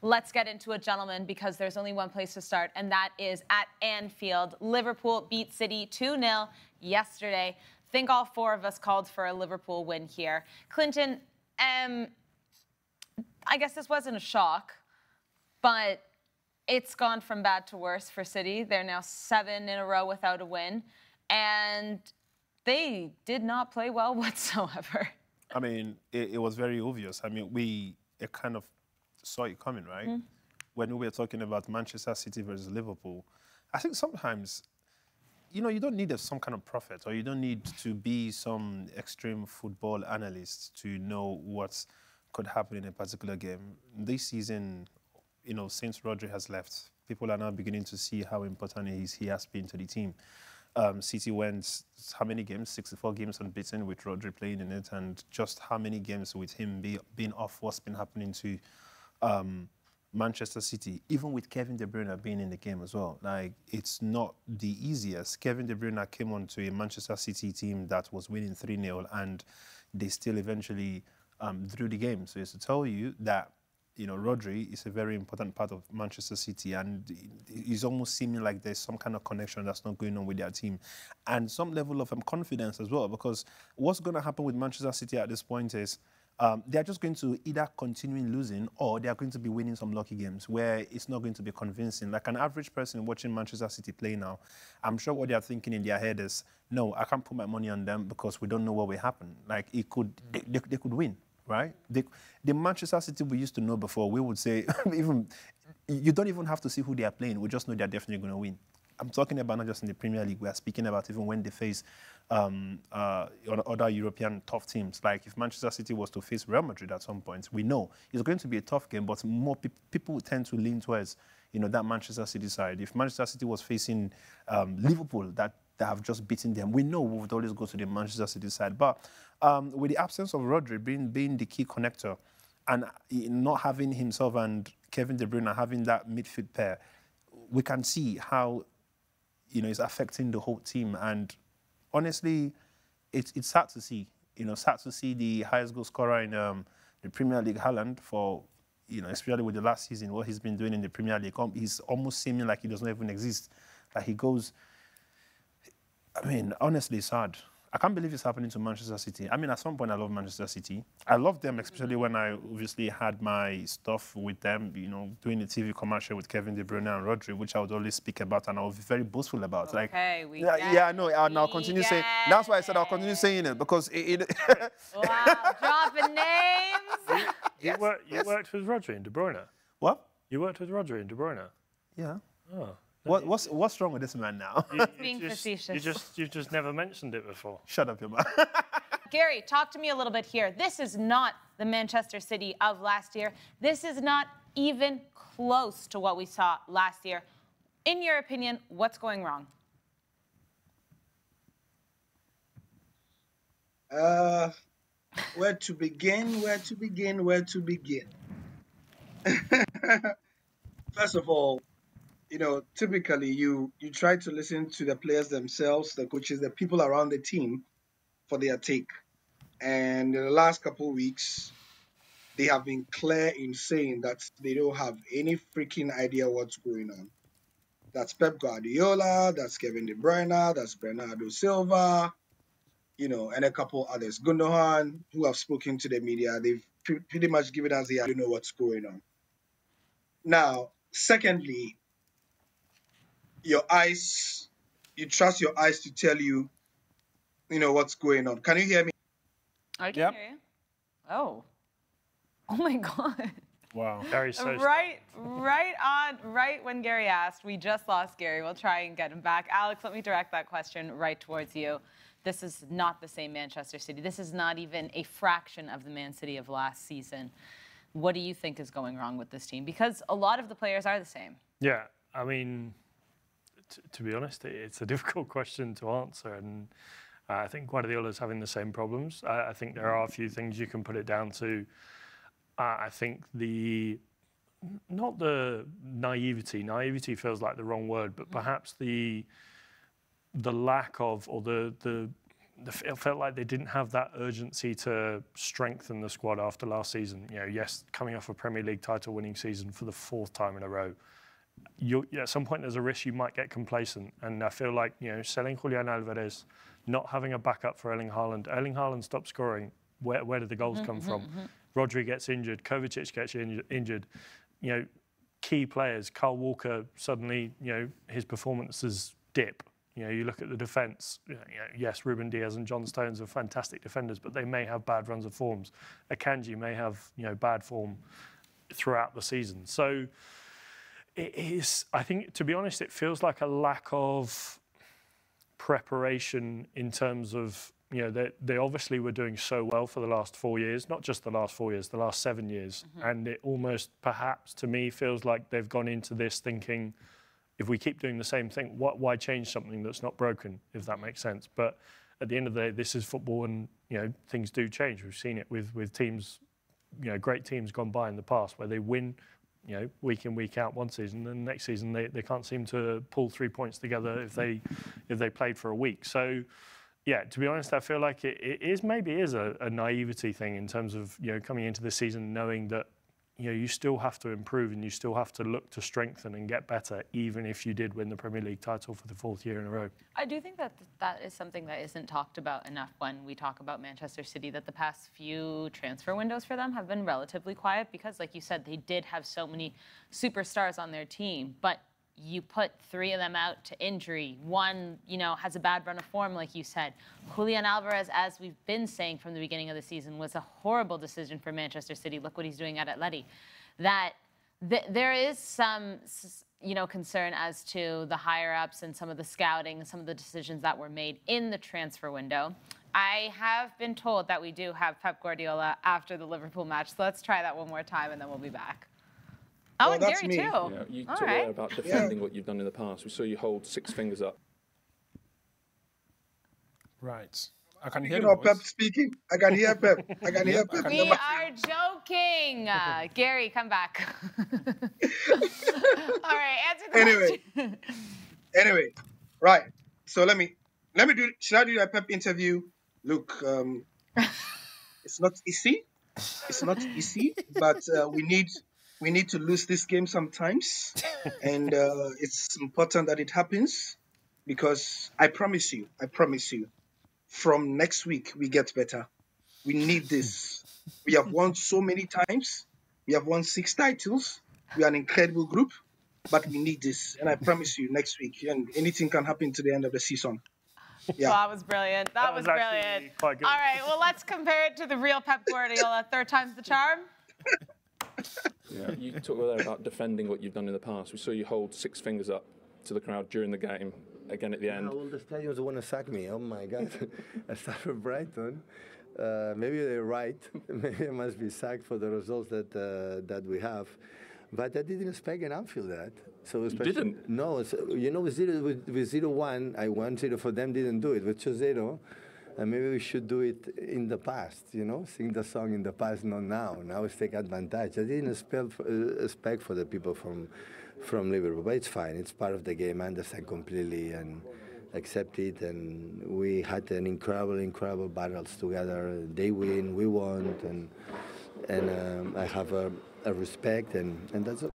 Let's get into it, gentlemen, because there's only one place to start, and that is at Anfield. Liverpool beat City 2-0 yesterday. I think all four of us called for a Liverpool win here. Clinton, I guess this wasn't a shock, but it's gone from bad to worse for City. They're now 7 in a row without a win, and they did not play well whatsoever. I mean, it was very obvious. I mean, it kind of saw it coming, right? Mm-hmm. When we were talking about Manchester City versus Liverpool, I think sometimes, you know, you don't need some kind of prophet, or you don't need to be some extreme football analyst to know what could happen in a particular game. This season, you know, since Rodri has left, people are now beginning to see how important he has been to the team. City went how many games? 64 games unbeaten with Rodri playing in it, and just how many games with him being off, what's been happening to Manchester City, even with Kevin De Bruyne being in the game as well. Like, it's not the easiest. Kevin De Bruyne came onto a Manchester City team that was winning 3-0, and they still eventually drew the game. So it's to tell you that, you know, Rodri is a very important part of Manchester City, and it's almost seeming like there's some kind of connection that's not going on with their team, and some level of confidence as well, because what's going to happen with Manchester City at this point is they're just going to either continue losing, or they're going to be winning some lucky games where it's not going to be convincing. Like an average person watching Manchester City play now, I'm sure what they're thinking in their head is, no, I can't put my money on them because we don't know what will happen. Like, they could win. Right? The Manchester City we used to know before, we would say, even you don't even have to see who they are playing. We just know they're definitely going to win. I'm talking about not just in the Premier League. We are speaking about even when they face other European tough teams. Like if Manchester City was to face Real Madrid at some point, we know it's going to be a tough game, but more people tend to lean towards, you know, that Manchester City side. If Manchester City was facing Liverpool, that have just beaten them, we know we would always go to the Manchester City side. But with the absence of Rodri being the key connector, and not having himself and Kevin De Bruyne having that midfield pair, we can see how, you know, it's affecting the whole team. And honestly, it's sad to see. You know, sad to see the highest goal scorer in the Premier League, Haaland, for, you know, especially with the last season, what he's been doing in the Premier League. He's almost seeming like he doesn't even exist. Like he goes. I mean, honestly, it's sad. I can't believe it's happening to Manchester City. I mean, at some point, I love Manchester City. I love them, especially when I obviously had my stuff with them, you know, doing the TV commercial with Kevin De Bruyne and Rodri, which I would always speak about and I was very boastful about. Okay, like, yeah, I know. And I'll continue saying. That's why I said I'll continue saying it, because wow, dropping names. You worked with Rodri and De Bruyne. What? You worked with Rodri and De Bruyne. Yeah. Oh. What's wrong with this man now? Being facetious. You've just never mentioned it before. Shut up, your man. Gary, talk to me a little bit here. This is not the Manchester City of last year. This is not even close to what we saw last year. In your opinion, what's going wrong? Where to begin? First of all, you know, typically you try to listen to the players themselves, the coaches, the people around the team for their take. And in the last couple of weeks, they have been clear in saying that they don't have any freaking idea what's going on. That's Pep Guardiola, that's Kevin De Bruyne, that's Bernardo Silva, you know, and a couple others. Gundogan, who have spoken to the media, they've pretty much given us the I don't know what's going on. Now, secondly, your eyes, you trust your eyes to tell you, you know, what's going on. Can you hear me? I can hear you. Oh my God. Wow. Very so. Right when Gary asked, we just lost Gary. We'll try and get him back. Alex, let me direct that question right towards you. This is not the same Manchester City. This is not even a fraction of the Man City of last season. What do you think is going wrong with this team? Because a lot of the players are the same. Yeah, I mean, to be honest, it's a difficult question to answer, and I think Guardiola's having the same problems. I think there are a few things you can put it down to. I think not the naivety feels like the wrong word, but perhaps the lack of, or the it felt like they didn't have that urgency to strengthen the squad after last season. Yes, coming off a Premier League title-winning season for the 4th time in a row, at some point there's a risk you might get complacent. And I feel like selling Julian Alvarez, not having a backup for Erling Haaland. Erling Haaland stopped scoring. Where did the goals come from? Rodri gets injured. Kovacic gets injured. Key players. Kyle Walker suddenly, his performances dip. You look at the defence. Yes, Ruben Diaz and John Stones are fantastic defenders, but they may have bad runs of forms. Akanji may have bad form throughout the season. So it is. I think, to be honest, it feels like a lack of preparation in terms of they obviously were doing so well for the last 4 years, not just the last 4 years, the last 7 years, and it almost perhaps to me feels like they've gone into this thinking, if we keep doing the same thing, why change something that's not broken, if that makes sense? But at the end of the day, this is football, and things do change. We've seen it with teams, great teams gone by in the past where they win, week in, week out one season, and the next season they can't seem to pull 3 points together if they played for a week. So, yeah, to be honest, I feel like it is a naivety thing in terms of coming into the season knowing that you still have to improve and you still have to look to strengthen and get better, even if you did win the Premier League title for the 4th year in a row. I do think that is something that isn't talked about enough when we talk about Manchester City, that the past few transfer windows for them have been relatively quiet because, like you said, they did have so many superstars on their team, but you put 3 of them out to injury. One, has a bad run of form, like you said. Julian Alvarez, as we've been saying from the beginning of the season, was a horrible decision for Manchester City. Look what he's doing at Atleti. There is some, concern as to the higher-ups and some of the scouting and some of the decisions that were made in the transfer window. I have been told that we do have Pep Guardiola after the Liverpool match, so let's try that one more time and then we'll be back. Oh, well, and Gary, too. Yeah, you talked there about defending what you've done in the past. We saw you hold 6 fingers up. Right. I can hear Pep speaking. I can hear Pep. I can hear Pep. We are joking. Gary, come back. All right, answer the question. Anyway, right. So let me do. Should I do a Pep interview? Look, it's not easy. It's not easy, but we need to lose this game sometimes, and it's important that it happens, because I promise you, from next week we get better. We need this. We have won so many times. We have won 6 titles. We are an incredible group, but we need this. And I promise you, next week, and anything can happen to the end of the season. Yeah. Well, that was brilliant. That was brilliant. Quite good. All right, well, let's compare it to the real Pep Guardiola. 3rd time's the charm. Yeah, you talked there about defending what you've done in the past. We saw you hold 6 fingers up to the crowd during the game, again at the end. All the stadiums want to sack me. Oh my God! I started from Brighton. Maybe they're right. Maybe I must be sacked for the results that we have. But I didn't expect an Anfield that. So you didn't? No. With 0-1, I 1-0 for them. Didn't do it with 2-0. And maybe we should do it in the past, sing the song in the past, not now. Now let's take advantage. I didn't expect for the people from Liverpool, but it's fine. It's part of the game. I understand completely and accept it. And we had an incredible battles together. They win, we won, and I have a respect, and that's all.